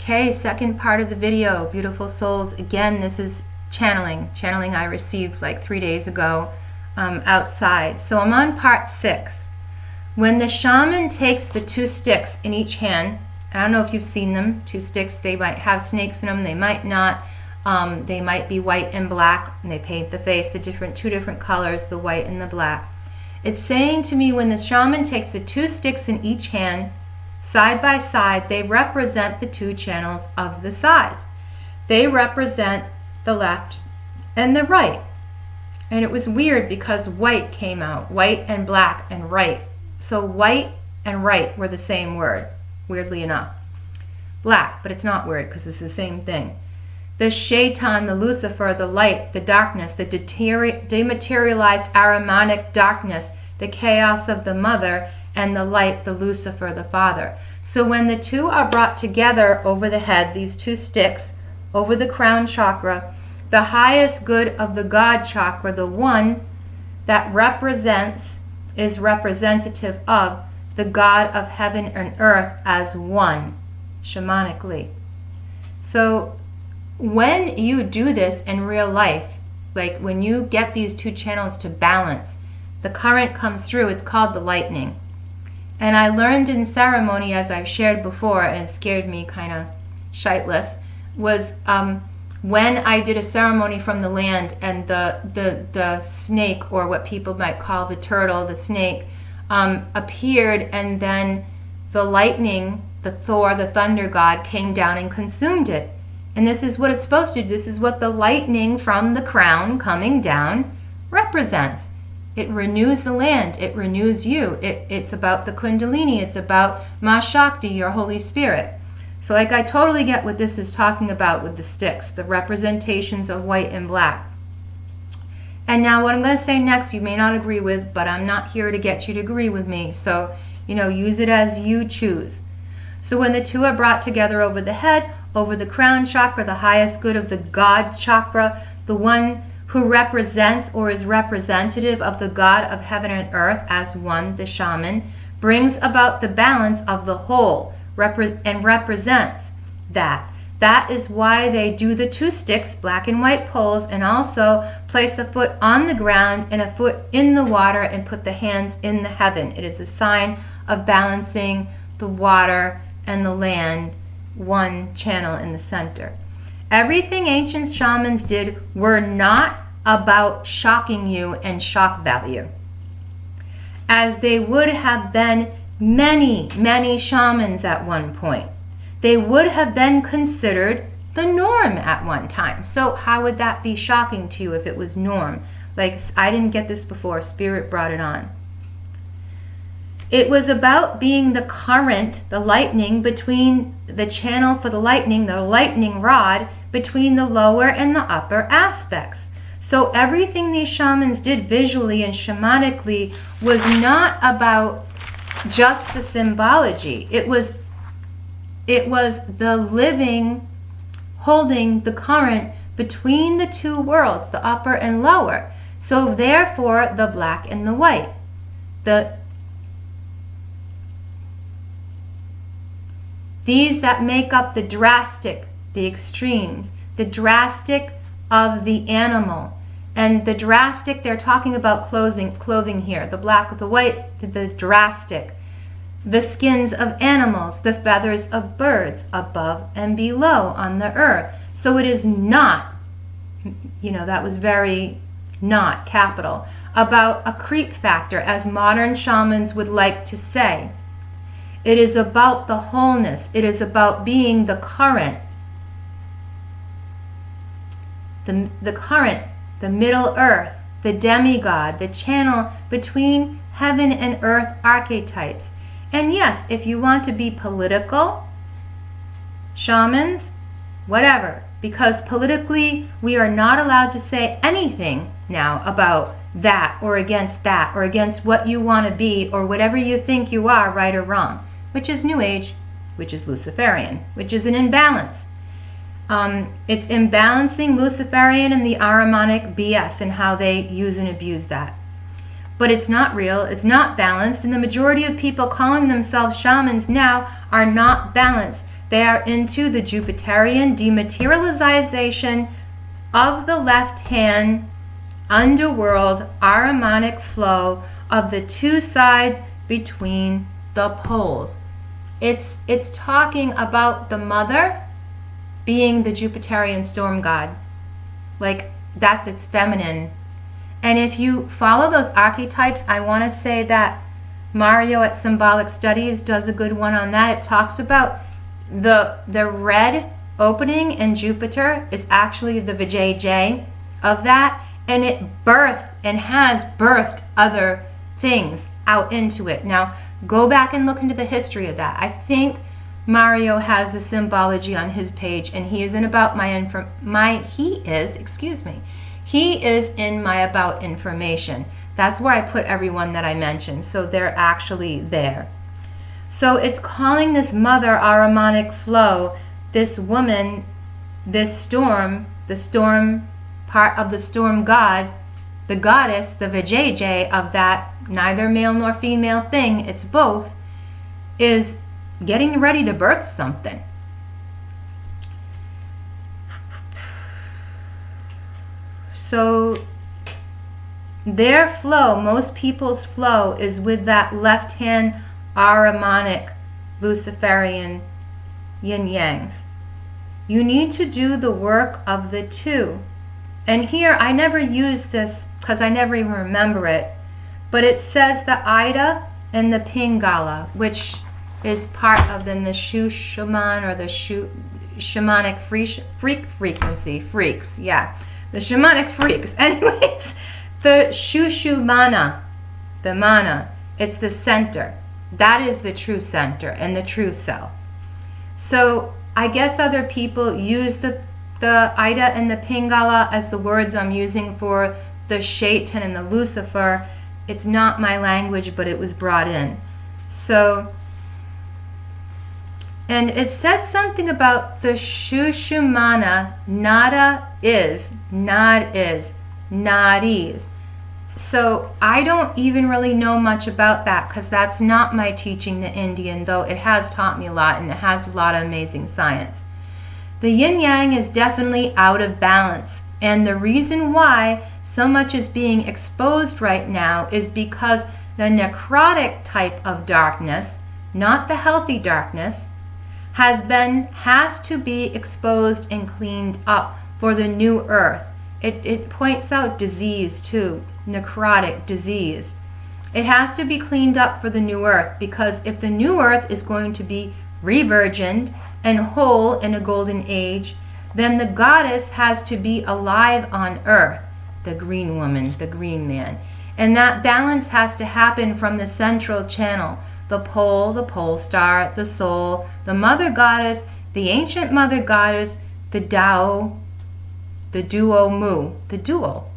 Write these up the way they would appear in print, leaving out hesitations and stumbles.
Okay, second part of the video, beautiful souls. Again, this is channeling I received like 3 days ago outside. So I'm on part 6. When the shaman takes the 2 sticks in each hand, I don't know if you've seen them, 2 sticks, they might have snakes in them, they might not. They might be white and black, and they paint the face the 2 different colors, the white and the black. It's saying to me, when the shaman takes the 2 sticks in each hand, side by side, they represent the 2 channels of the sides. They represent the left and the right. And it was weird because white came out, white and black and right. So white and right were the same word, weirdly enough. Black, but it's not weird because it's the same thing. The shaitan, the Lucifer, the light, the darkness, the dematerialized Ahrimanic darkness, the chaos of the mother, and the light, the Lucifer, the father. So when the 2 are brought together over the head, these 2 sticks, over the crown chakra, the highest good of the God chakra, the one that represents, is representative of the God of heaven and earth as one, shamanically. So when you do this in real life, like when you get these 2 channels to balance, the current comes through, it's called the lightning. And I learned in ceremony, as I've shared before, and it scared me kind of shitless, was when I did a ceremony from the land and the snake, or what people might call the turtle, the snake, appeared, and then the lightning, the Thor, the thunder god, came down and consumed it. And this is what it's supposed to do. This is what the lightning from the crown coming down represents. It renews the land. It renews you. It's about the Kundalini. It's about Ma Shakti, your Holy Spirit. So like I totally get what this is talking about with the sticks, the representations of white and black. And now what I'm going to say next you may not agree with, but I'm not here to get you to agree with me. So, use it as you choose. So when the 2 are brought together over the head, over the crown chakra, the highest good of the God chakra, the one who represents or is representative of the God of heaven and earth as one, the shaman, brings about the balance of the whole and represents that. That is why they do the 2 sticks, black and white poles, and also place a foot on the ground and a foot in the water and put the hands in the heaven. It is a sign of balancing the water and the land, one channel in the center. Everything ancient shamans did were not about shocking you and shock value, as they would have been many, many shamans at one point. They would have been considered the norm at one time. So how would that be shocking to you if it was norm? Like, I didn't get this before, Spirit brought it on. It was about being the current, the lightning between the channel for the lightning rod between the lower and the upper aspects. So everything these shamans did visually and shamanically was not about just the symbology. It was the living, holding the current between the 2 worlds, the upper and lower. So therefore, the black and the white. These that make up the drastic, the extremes, the drastic of the animal. And the drastic, they're talking about clothing here. The black with the white, the drastic. The skins of animals, the feathers of birds, above and below on the earth. So it is not, that was very not capital, about a creep factor, as modern shamans would like to say. It is about the wholeness. It is about being the current. The current, the middle earth, the demigod, the channel between heaven and earth archetypes. And yes, if you want to be political, shamans, whatever, because politically we are not allowed to say anything now about that or against what you want to be or whatever you think you are, right or wrong, which is New Age, which is Luciferian, which is an imbalance. It's imbalancing Luciferian and the Ahrimanic BS and how they use and abuse that. But it's not real, it's not balanced, and the majority of people calling themselves shamans now are not balanced. They are into the Jupiterian dematerialization of the left-hand underworld Ahrimanic flow of the two sides between the poles. It's talking about the mother being the Jupiterian storm god. Like, that's its feminine. And if you follow those archetypes, I want to say that Mario at Symbolic Studies does a good one on that. It talks about the red opening in Jupiter is actually the Vijay of that, and it birthed and has birthed other things out into it. Now, go back and look into the history of that. I think Mario has the symbology on his page, and he is in about he is in my about information. That's where I put everyone that I mentioned, so they're actually there. So it's calling this mother Ahrimanic flow, this woman, this storm, the storm part of the storm god, the goddess, the Vijay of that neither male nor female thing, it's both, is getting ready to birth something. So their flow, most people's flow, is with that left-hand Ahrimanic Luciferian yin-yangs. You need to do the work of the two. And here, I never use this because I never even remember it, but it says the Ida and the Pingala, which is part of then the Shushaman or the shamanic freaks, yeah. The shamanic freaks. Anyways, the Shushumana, the mana, it's the center. That is the true center and the true self. So I guess other people use the Ida and the Pingala as the words I'm using for the Shaitan and the Lucifer. It's not my language, but it was brought in. So, and it said something about the Shushumana, nada is, nad is, nadis. So I don't even really know much about that because that's not my teaching, the Indian, though it has taught me a lot and it has a lot of amazing science. The yin-yang is definitely out of balance, and the reason why so much is being exposed right now is because the necrotic type of darkness, not the healthy darkness, has to be exposed and cleaned up for the new earth. It points out disease too, necrotic disease. It has to be cleaned up for the new earth, because if the new earth is going to be re-virgined and whole in a golden age, then the goddess has to be alive on earth, the green woman, the green man. And that balance has to happen from the central channel, the pole star, the soul, the mother goddess, the ancient mother goddess, the Tao, the duo mu, the dual.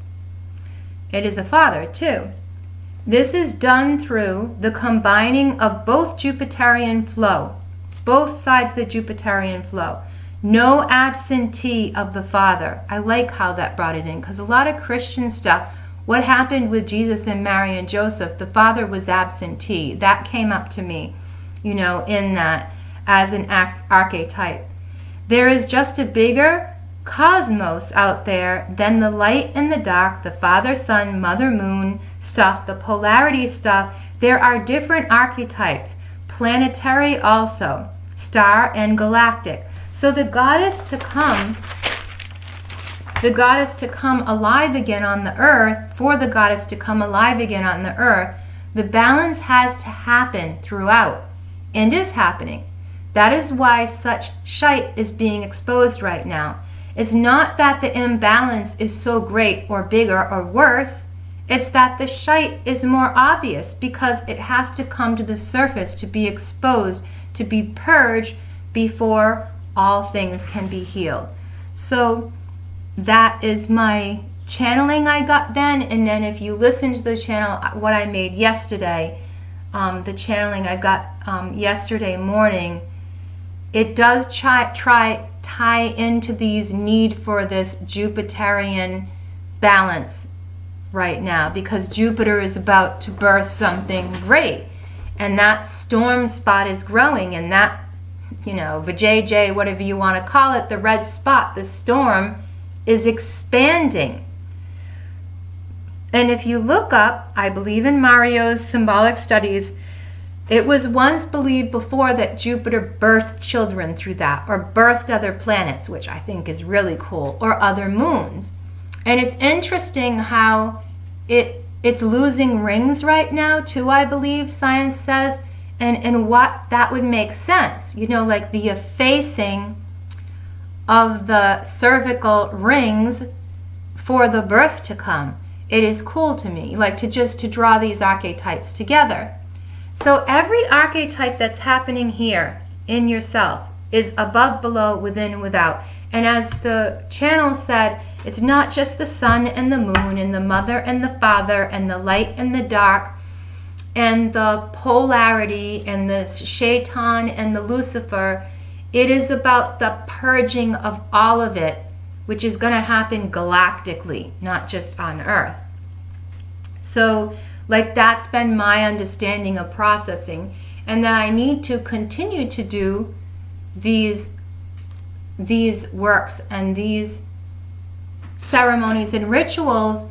It is a father too. This is done through the combining of both Jupiterian flow, both sides of the Jupiterian flow. No absentee of the father. I like how that brought it in, because a lot of Christian stuff, what happened with Jesus and Mary and Joseph, the father was absentee. That came up to me, in that as an archetype. There is just a bigger cosmos out there than the light and the dark, the father, son, mother, moon stuff, the polarity stuff. There are different archetypes, planetary also, star and galactic. So the goddess to come alive again on the earth, for the goddess to come alive again on the earth, the balance has to happen throughout, and is happening. That is why such shite is being exposed right now. It's not that the imbalance is so great or bigger or worse. It's that the shite is more obvious because it has to come to the surface to be exposed, to be purged before all things can be healed. So that is my channeling I got then. And then if you listen to the channel, what I made yesterday, the channeling I got yesterday morning, it does tie into these need for this Jupiterian balance right now, because Jupiter is about to birth something great, and that storm spot is growing, and that vajayjay, whatever you want to call it, the red spot, the storm, is expanding. And if you look up, I believe in Mario's symbolic studies, it was once believed before that Jupiter birthed children through that, or birthed other planets, which I think is really cool, or other moons. And it's interesting how it's losing rings right now too, I believe, science says, and what that would make sense. Like the effacing of the cervical rings for the birth to come. It is cool to me, like to draw these archetypes together. So every archetype that's happening here in yourself is above, below, within, without. And as the channel said, it's not just the sun and the moon and the mother and the father and the light and the dark and the polarity and the Shaitan and the Lucifer. It is about the purging of all of it, which is going to happen galactically, not just on Earth. So, that's been my understanding of processing, and that I need to continue to do these works and these ceremonies and rituals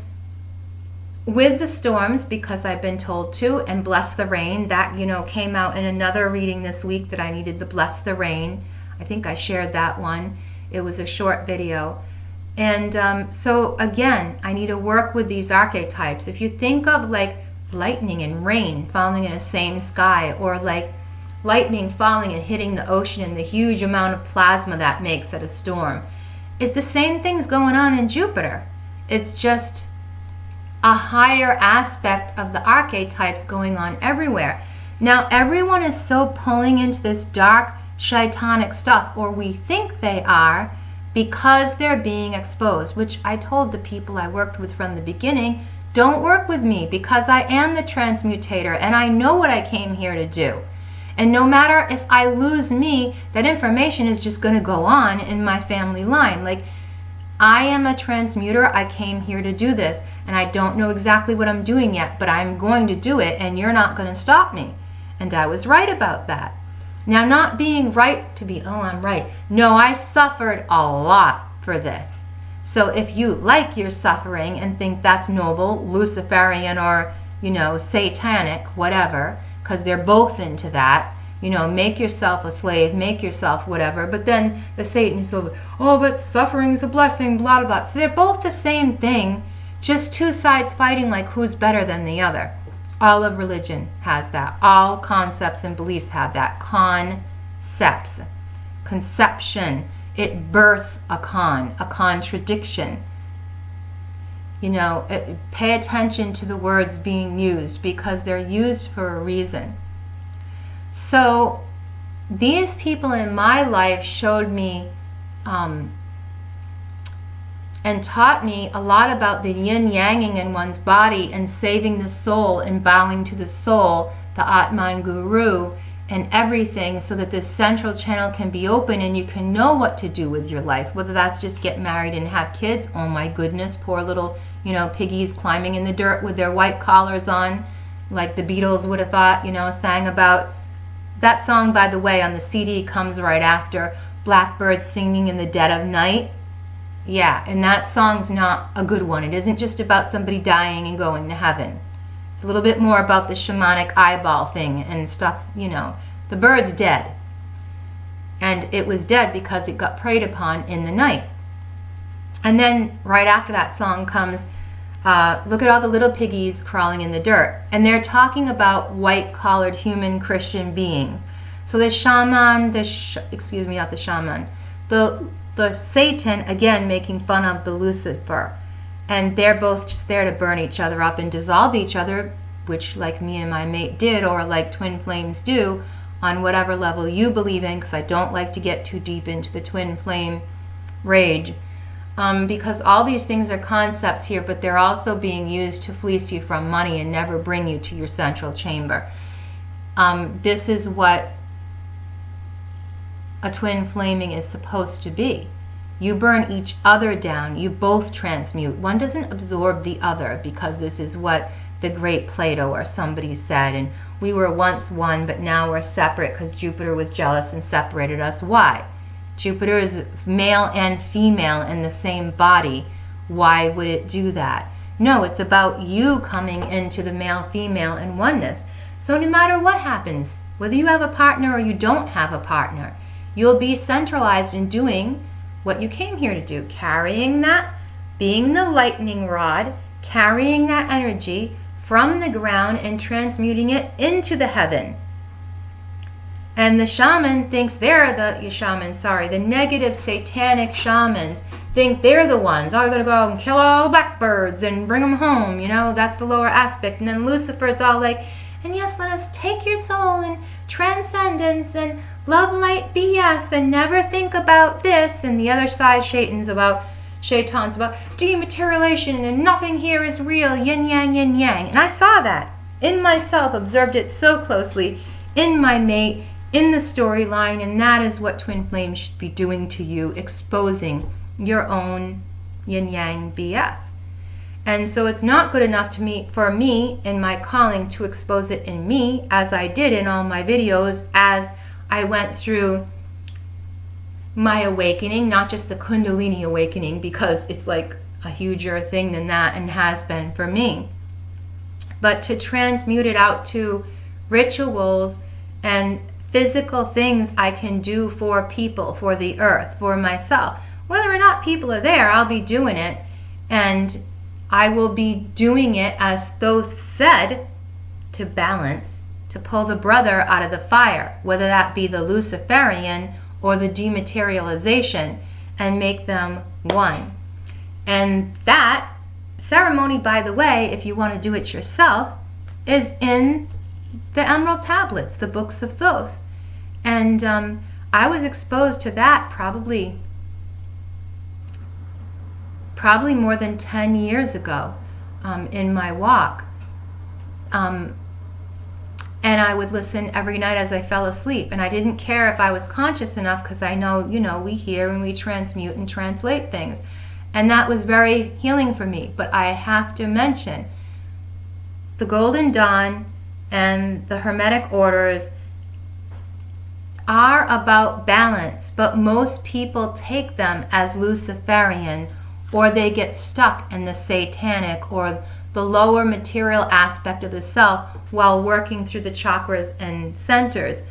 with the storms, because I've been told to, and bless the rain. That, came out in another reading this week, that I needed to bless the rain. I think I shared that one. It was a short video. And so again, I need to work with these archetypes. If you think of lightning and rain falling in the same sky, or lightning falling and hitting the ocean and the huge amount of plasma that makes at a storm, it's the same thing's going on in Jupiter. It's just a higher aspect of the archetypes going on everywhere. Now everyone is so pulling into this dark shaitanic stuff, or we think they are, because they're being exposed, which I told the people I worked with from the beginning, don't work with me, because I am the transmutator and I know what I came here to do. And no matter if I lose me, that information is just going to go on in my family line. I am a transmuter. I came here to do this, and I don't know exactly what I'm doing yet, but I'm going to do it, and you're not going to stop me. And I was right about that. Now, not being right to be, I'm right. No, I suffered a lot for this. So if you like your suffering and think that's noble, Luciferian or, satanic, whatever, because they're both into that, make yourself a slave, make yourself whatever. But then the Satanists will, but suffering's a blessing, blah, blah, blah. So they're both the same thing, just two sides fighting like who's better than the other. All of religion has that. All concepts and beliefs have that. Concepts. Conception. It births a contradiction. Pay attention to the words being used, because they're used for a reason. So these people in my life showed me and taught me a lot about the yin-yanging in one's body and saving the soul and bowing to the soul, the Atman Guru, and everything, so that this central channel can be open and you can know what to do with your life, whether that's just get married and have kids. Oh my goodness, poor little, piggies climbing in the dirt with their white collars on, like the Beatles would have thought, sang about. That song, by the way, on the CD comes right after Blackbirds Singing in the Dead of Night. Yeah, and that song's not a good one. It isn't just about somebody dying and going to heaven. It's a little bit more about the shamanic eyeball thing and stuff, The bird's dead. And it was dead because it got preyed upon in the night. And then right after that song comes, look at all the little piggies crawling in the dirt. And they're talking about white-collared human Christian beings. So the shaman, not the shaman, the Satan, again, making fun of the Lucifer. And they're both just there to burn each other up and dissolve each other, which like me and my mate did, or like twin flames do, on whatever level you believe in, because I don't like to get too deep into the twin flame rage. Because all these things are concepts here, but they're also being used to fleece you from money and never bring you to your central chamber. This is what a twin flaming is supposed to be. You burn each other down. You both transmute. One doesn't absorb the other, because this is what the great Plato or somebody said, and we were once one, but now we're separate because Jupiter was jealous and separated us. Why? Jupiter is male and female in the same body. Why would it do that? No, it's about you coming into the male-female and oneness. So no matter what happens, whether you have a partner or you don't have a partner, you'll be centralized in doing what you came here to do, carrying that, being the lightning rod, carrying that energy from the ground and transmuting it into the heaven. And the shaman thinks they're the negative satanic shamans think they're the ones. Oh, you're going to go and kill all the blackbirds and bring them home. You know, that's the lower aspect. And then Lucifer's all like, and yes, let us take your soul and transcendence and love, light, BS, and never think about this. And the other side, Shaitan's about dematerialization and nothing here is real, yin yang, yin yang. And I saw that in myself, observed it so closely in my mate, in the storyline, and that is what Twin Flame should be doing to you, exposing your own yin-yang BS. And so it's not good enough for me in my calling to expose it in me, as I did in all my videos, as I went through my awakening, not just the Kundalini awakening, because it's like a huger thing than that and has been for me, but to transmute it out to rituals and physical things I can do for people, for the earth, for myself. Whether or not people are there, I'll be doing it, and I will be doing it, as Thoth said, to balance, to pull the brother out of the fire, whether that be the Luciferian or the dematerialization, and make them one. And that ceremony, by the way, if you want to do it yourself, is in the Emerald Tablets, the books of Thoth. And I was exposed to that probably more than 10 years ago in my walk. And I would listen every night as I fell asleep. And I didn't care if I was conscious enough, because I know, we hear and we transmute and translate things. And that was very healing for me. But I have to mention, the Golden Dawn and the Hermetic orders are about balance, but most people take them as Luciferian, or they get stuck in the satanic or the lower material aspect of the self while working through the chakras and centers.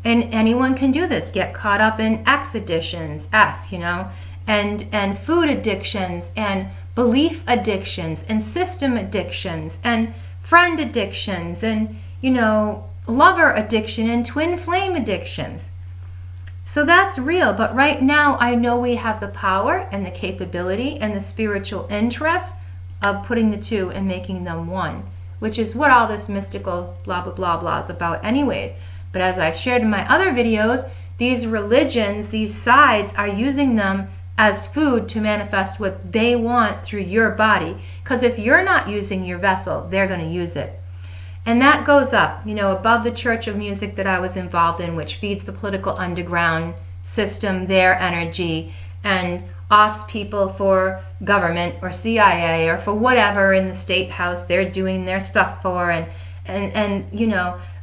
And anyone can do this, get caught up in X addictions, and food addictions and belief addictions and system addictions and friend addictions and, lover addiction and twin flame addictions. So that's real, but right now I know we have the power and the capability and the spiritual interest of putting the two and making them one, which is what all this mystical blah blah blah blah is about anyways. But as I've shared in my other videos, these religions, these sides, are using them as food to manifest what they want through your body, because if you're not using your vessel, they're going to use it. And that goes up, above the Church of Music that I was involved in, which feeds the political underground system their energy and offs people for government or CIA or for whatever in the state house they're doing their stuff for. And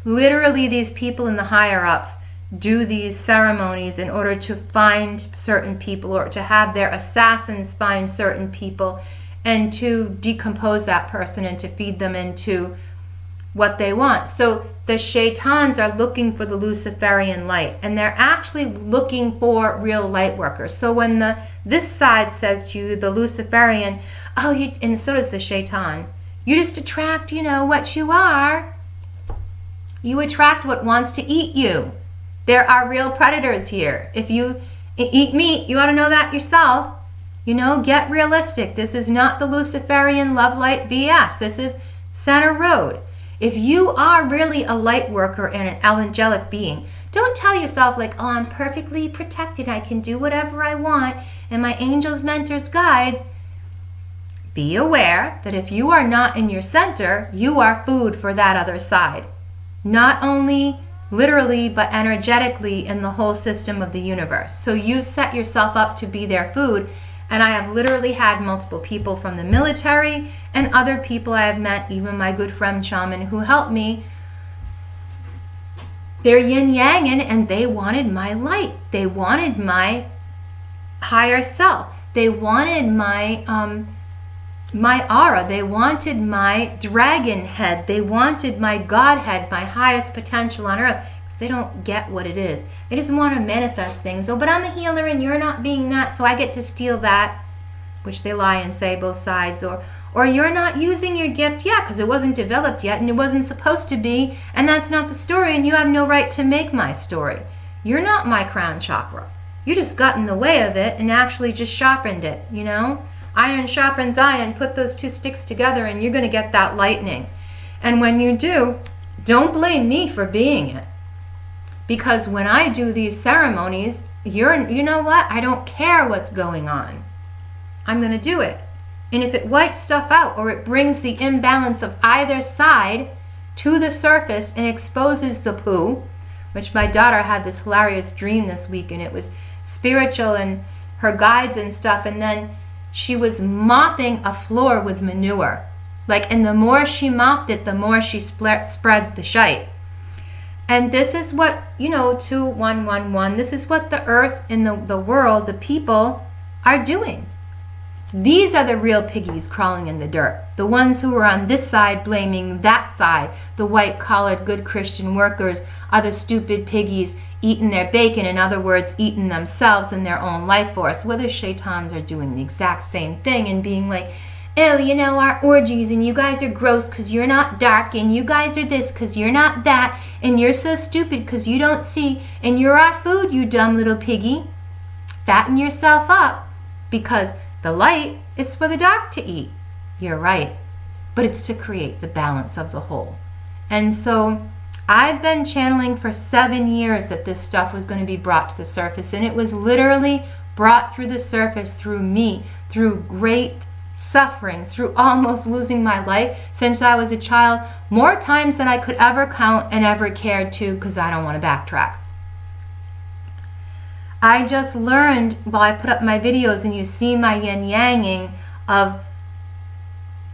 literally these people in the higher ups do these ceremonies in order to find certain people, or to have their assassins find certain people and to decompose that person and to feed them into what they want. So the shaitans are looking for the Luciferian light, and they're actually looking for real light workers. So when this side says to you, the Luciferian, and so does the shaitan, you just attract, what you are. You attract what wants to eat you. There are real predators here. If you eat meat, you ought to know that yourself. Get realistic. This is not the Luciferian love light BS. This is center road. If you are really a light worker and an angelic being, don't tell yourself like, I'm perfectly protected, I can do whatever I want, and my angels, mentors, guides. Be aware that if you are not in your center, you are food for that other side. Not only literally, but energetically in the whole system of the universe. So you set yourself up to be their food. And I have literally had multiple people from the military and other people I have met, even my good friend shaman who helped me they're yin-yanging, and they wanted my light. They wanted my higher self. They wanted my my aura. They wanted my dragon head. They wanted my Godhead, my highest potential on earth. Because they don't get what it is. They just want to manifest things. Oh, but I'm a healer and you're not being that, so I get to steal that, which they lie and say, both sides. Or you're not using your gift yet because it wasn't developed yet and it wasn't supposed to be, and that's not the story, and you have no right to make my story. You're not my crown chakra. You just got in the way of it and actually just sharpened it, you know? Iron sharpens iron. Put those two sticks together and you're going to get that lightning. And when you do, don't blame me for being it. Because when I do these ceremonies, you know what? I don't care what's going on. I'm going to do it. And if it wipes stuff out or it brings the imbalance of either side to the surface and exposes the poo, which my daughter had this hilarious dream this week, and it was spiritual and her guides and stuff, and then she was mopping a floor with manure. And the more she mopped it, the more she spread the shite. And this is what, 2111, this is what the earth and the world, the people are doing. These are the real piggies crawling in the dirt. The ones who are on this side blaming that side. The white-collared good Christian workers are the stupid piggies eating their bacon, in other words, eating themselves and their own life force. Whether shaitans are doing the exact same thing and being like, oh, our orgies, and you guys are gross because you're not dark, and you guys are this because you're not that, and you're so stupid because you don't see, and you're our food, you dumb little piggy. Fatten yourself up, because the light is for the dark to eat. You're right. But it's to create the balance of the whole. And so I've been channeling for 7 years that this stuff was going to be brought to the surface. And it was literally brought through the surface through me, through great suffering, through almost losing my life since I was a child, more times than I could ever count and ever cared to, because I don't want to backtrack. I just learned while I put up my videos and you see my yin-yanging of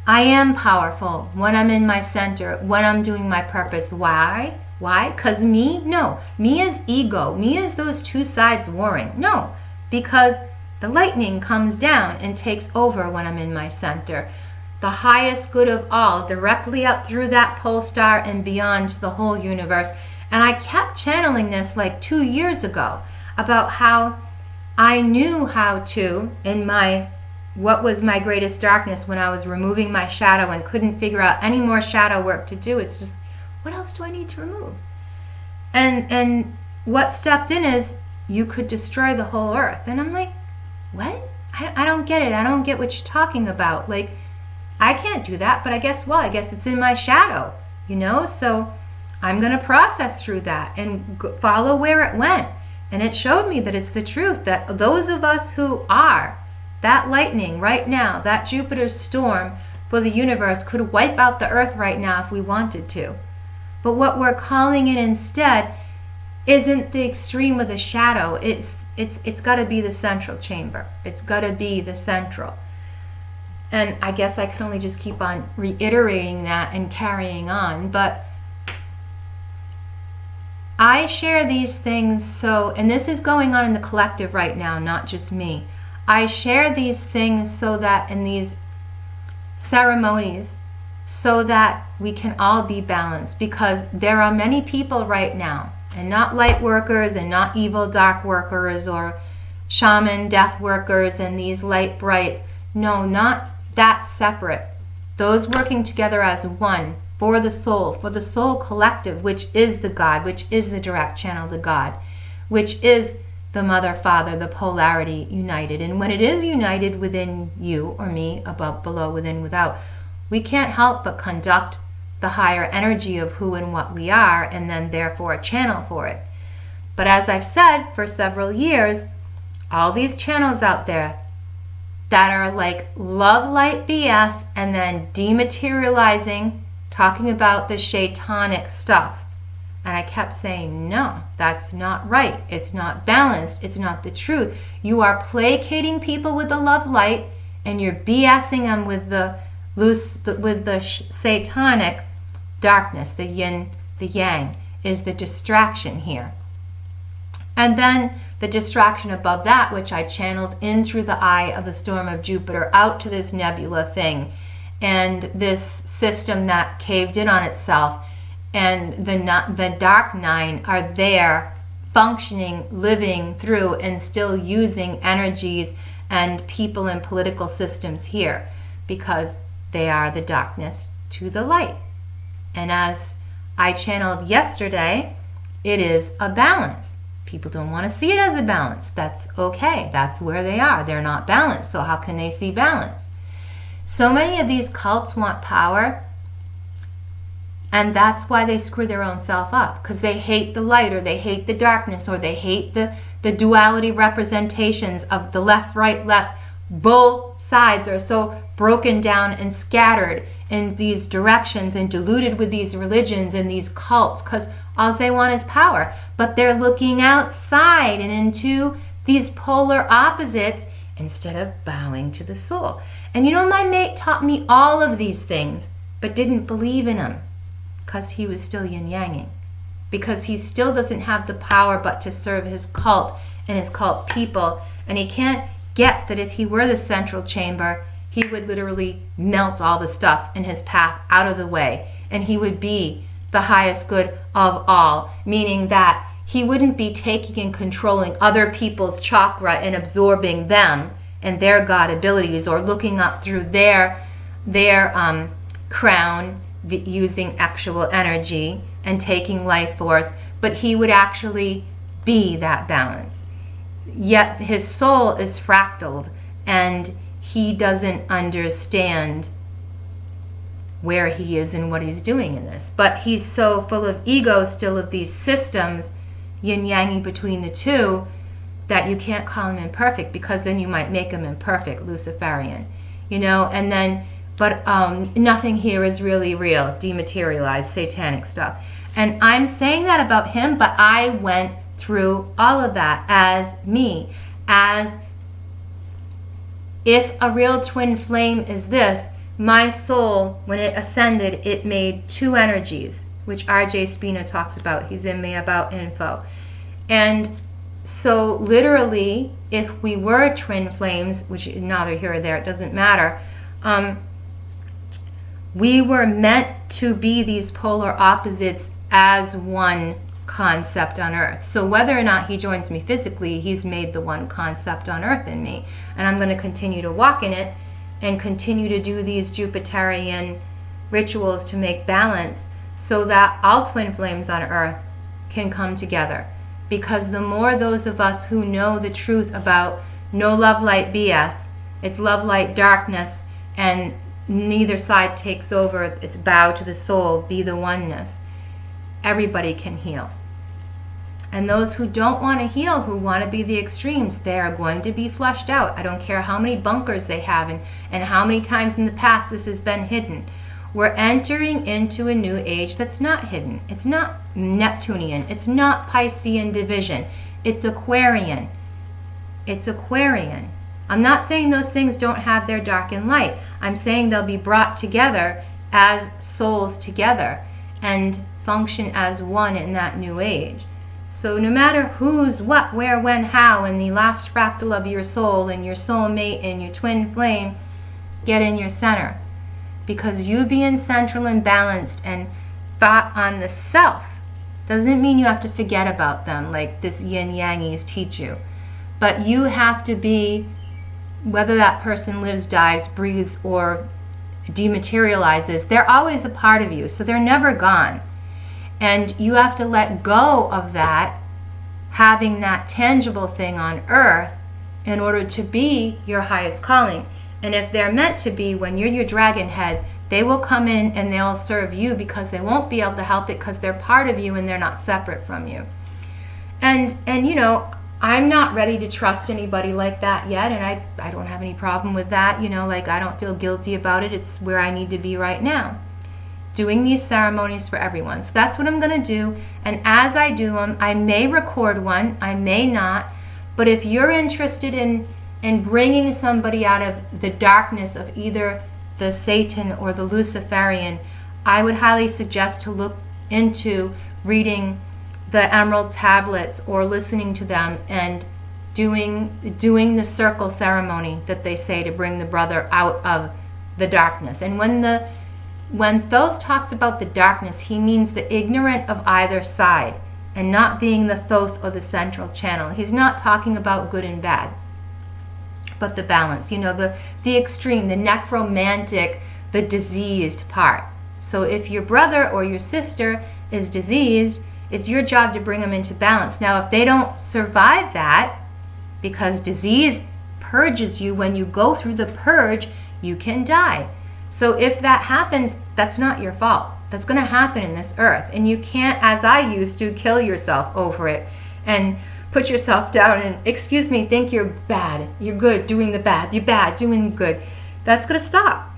I am powerful when I'm in my center, when I'm doing my purpose. Why? Why? Because me? No. Me is ego. Me is those two sides warring. No. Because the lightning comes down and takes over when I'm in my center. The highest good of all, directly up through that pole star and beyond to the whole universe. And I kept channeling this like 2 years ago, about how I knew how to, in what was my greatest darkness when I was removing my shadow and couldn't figure out any more shadow work to do. It's just, what else do I need to remove? And what stepped in is, you could destroy the whole earth. And I'm like, what? I don't get it. I don't get what you're talking about. Like, I can't do that, but I guess it's in my shadow, So I'm going to process through that and follow where it went. And it showed me that it's the truth, that those of us who are that lightning right now, that Jupiter storm for the universe, could wipe out the earth right now if we wanted to. But what we're calling it instead isn't the extreme of the shadow. It's got to be the central chamber. It's got to be the central. And I guess I could only just keep on reiterating that and carrying on. But I share these things and this is going on in the collective right now, not just me. I share these things so that in these ceremonies, so that we can all be balanced, because there are many people right now, and not light workers and not evil dark workers or shaman death workers and these light bright. No, not that separate. Those working together as one. For the soul collective, which is the God, which is the direct channel to God, which is the mother, father, the polarity united. And when it is united within you or me, above, below, within, without, we can't help but conduct the higher energy of who and what we are, and then therefore channel for it. But as I've said for several years, all these channels out there that are like love light BS and then dematerializing, talking about the shaitanic stuff. And I kept saying, no, that's not right. It's not balanced. It's not the truth. You are placating people with the love light, and you're BSing them with the satanic darkness, the yin, the yang. is the distraction here. And then the distraction above that, which I channeled in through the eye of the storm of Jupiter out to this nebula thing and this system that caved in on itself, and the dark nine are there functioning, living through, and still using energies and people and political systems here, because they are the darkness to the light. And as I channeled yesterday, it is a balance. People don't want to see it as a balance. That's okay. That's where they are. They're not balanced. So how can they see balance? So many of these cults want power, and that's why they screw their own self up, because they hate the light, or they hate the darkness, or they hate the duality representations of the left, right, left. Both sides are so broken down and scattered in these directions and diluted with these religions and these cults, because all they want is power. But they're looking outside and into these polar opposites instead of bowing to the soul. And you know, my mate taught me all of these things, but didn't believe in them, because he was still yin-yanging, because he still doesn't have the power but to serve his cult and his cult people. And he can't get that if he were the central chamber, he would literally melt all the stuff in his path out of the way, and he would be the highest good of all, meaning that he wouldn't be taking and controlling other people's chakra and absorbing them and their god abilities, or looking up through their crown using actual energy and taking life force, but he would actually be that balance. Yet his soul is fractaled, and he doesn't understand where he is and what he's doing in this. But he's so full of ego still, of these systems, yin-yanging between the two, that you can't call him imperfect, because then you might make him imperfect, Luciferian, you know. And then, but nothing here is really real, dematerialized, satanic stuff. And I'm saying that about him, but I went through all of that as me, as if a real twin flame is this. My soul, when it ascended, it made two energies, which R.J. Spina talks about. He's in Me About Info. And so literally, if we were twin flames, which neither here or there, it doesn't matter, we were meant to be these polar opposites as one concept on earth. So whether or not he joins me physically, he's made the one concept on earth in me. And I'm going to continue to walk in it and continue to do these Jupiterian rituals to make balance, so that all twin flames on earth can come together. Because the more those of us who know the truth about no love, light, BS, it's love, light, darkness, and neither side takes over, it's bow to the soul, be the oneness, everybody can heal. And those who don't want to heal, who want to be the extremes, they are going to be flushed out. I don't care how many bunkers they have and how many times in the past this has been hidden. We're entering into a new age that's not hidden. It's not Neptunian. It's not Piscean division. It's Aquarian. It's Aquarian. I'm not saying those things don't have their dark and light. I'm saying they'll be brought together as souls together and function as one in that new age. So no matter who's what, where, when, how, in the last fractal of your soul and your soulmate and your twin flame, get in your center. Because you being central and balanced and thought on the self doesn't mean you have to forget about them like this yin-yangis teach you. But you have to be, whether that person lives, dies, breathes, or dematerializes, they're always a part of you. So they're never gone. And you have to let go of that, having that tangible thing on earth, in order to be your highest calling. And if they're meant to be, when you're your dragon head, they will come in and they'll serve you, because they won't be able to help it, because they're part of you and they're not separate from you. And you know, I'm not ready to trust anybody like that yet, and I don't have any problem with that, you know, like I don't feel guilty about it. It's where I need to be right now, doing these ceremonies for everyone. So that's what I'm going to do. And as I do them, I may record one, I may not. But if you're interested in bringing somebody out of the darkness of either the Satan or the Luciferian, I would highly suggest to look into reading the emerald tablets or listening to them and doing the circle ceremony that they say to bring the brother out of the darkness. And when Thoth talks about the darkness, he means the ignorant of either side, and not being the Thoth or the central channel. He's not talking about good and bad, but the balance, the extreme, the necromantic, the diseased part. So if your brother or your sister is diseased, it's your job to bring them into balance. Now, if they don't survive that, because disease purges you, when you go through the purge, you can die. So if that happens, that's not your fault. That's going to happen in this earth. And you can't, as I used to, kill yourself over it and put yourself down and, excuse me, think you're bad, you're good, doing the bad, you're bad, doing good. That's going to stop.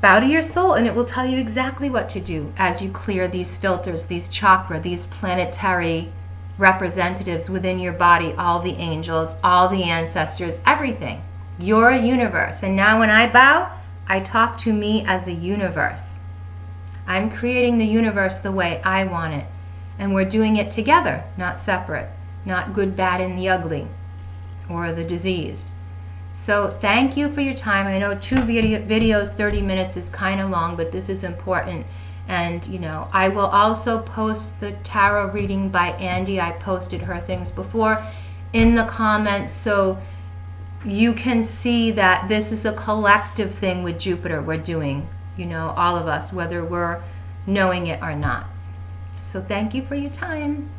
Bow to your soul, and it will tell you exactly what to do as you clear these filters, these chakra, these planetary representatives within your body, all the angels, all the ancestors, everything. You're a universe. And now when I bow, I talk to me as a universe. I'm creating the universe the way I want it. And we're doing it together, not separate, not good, bad, and the ugly, or the diseased. So thank you for your time. I know 2 videos, 30 minutes is kind of long, but this is important. And, I will also post the tarot reading by Andy. I posted her things before in the comments, so you can see that this is a collective thing with Jupiter we're doing, all of us, whether we're knowing it or not. So thank you for your time.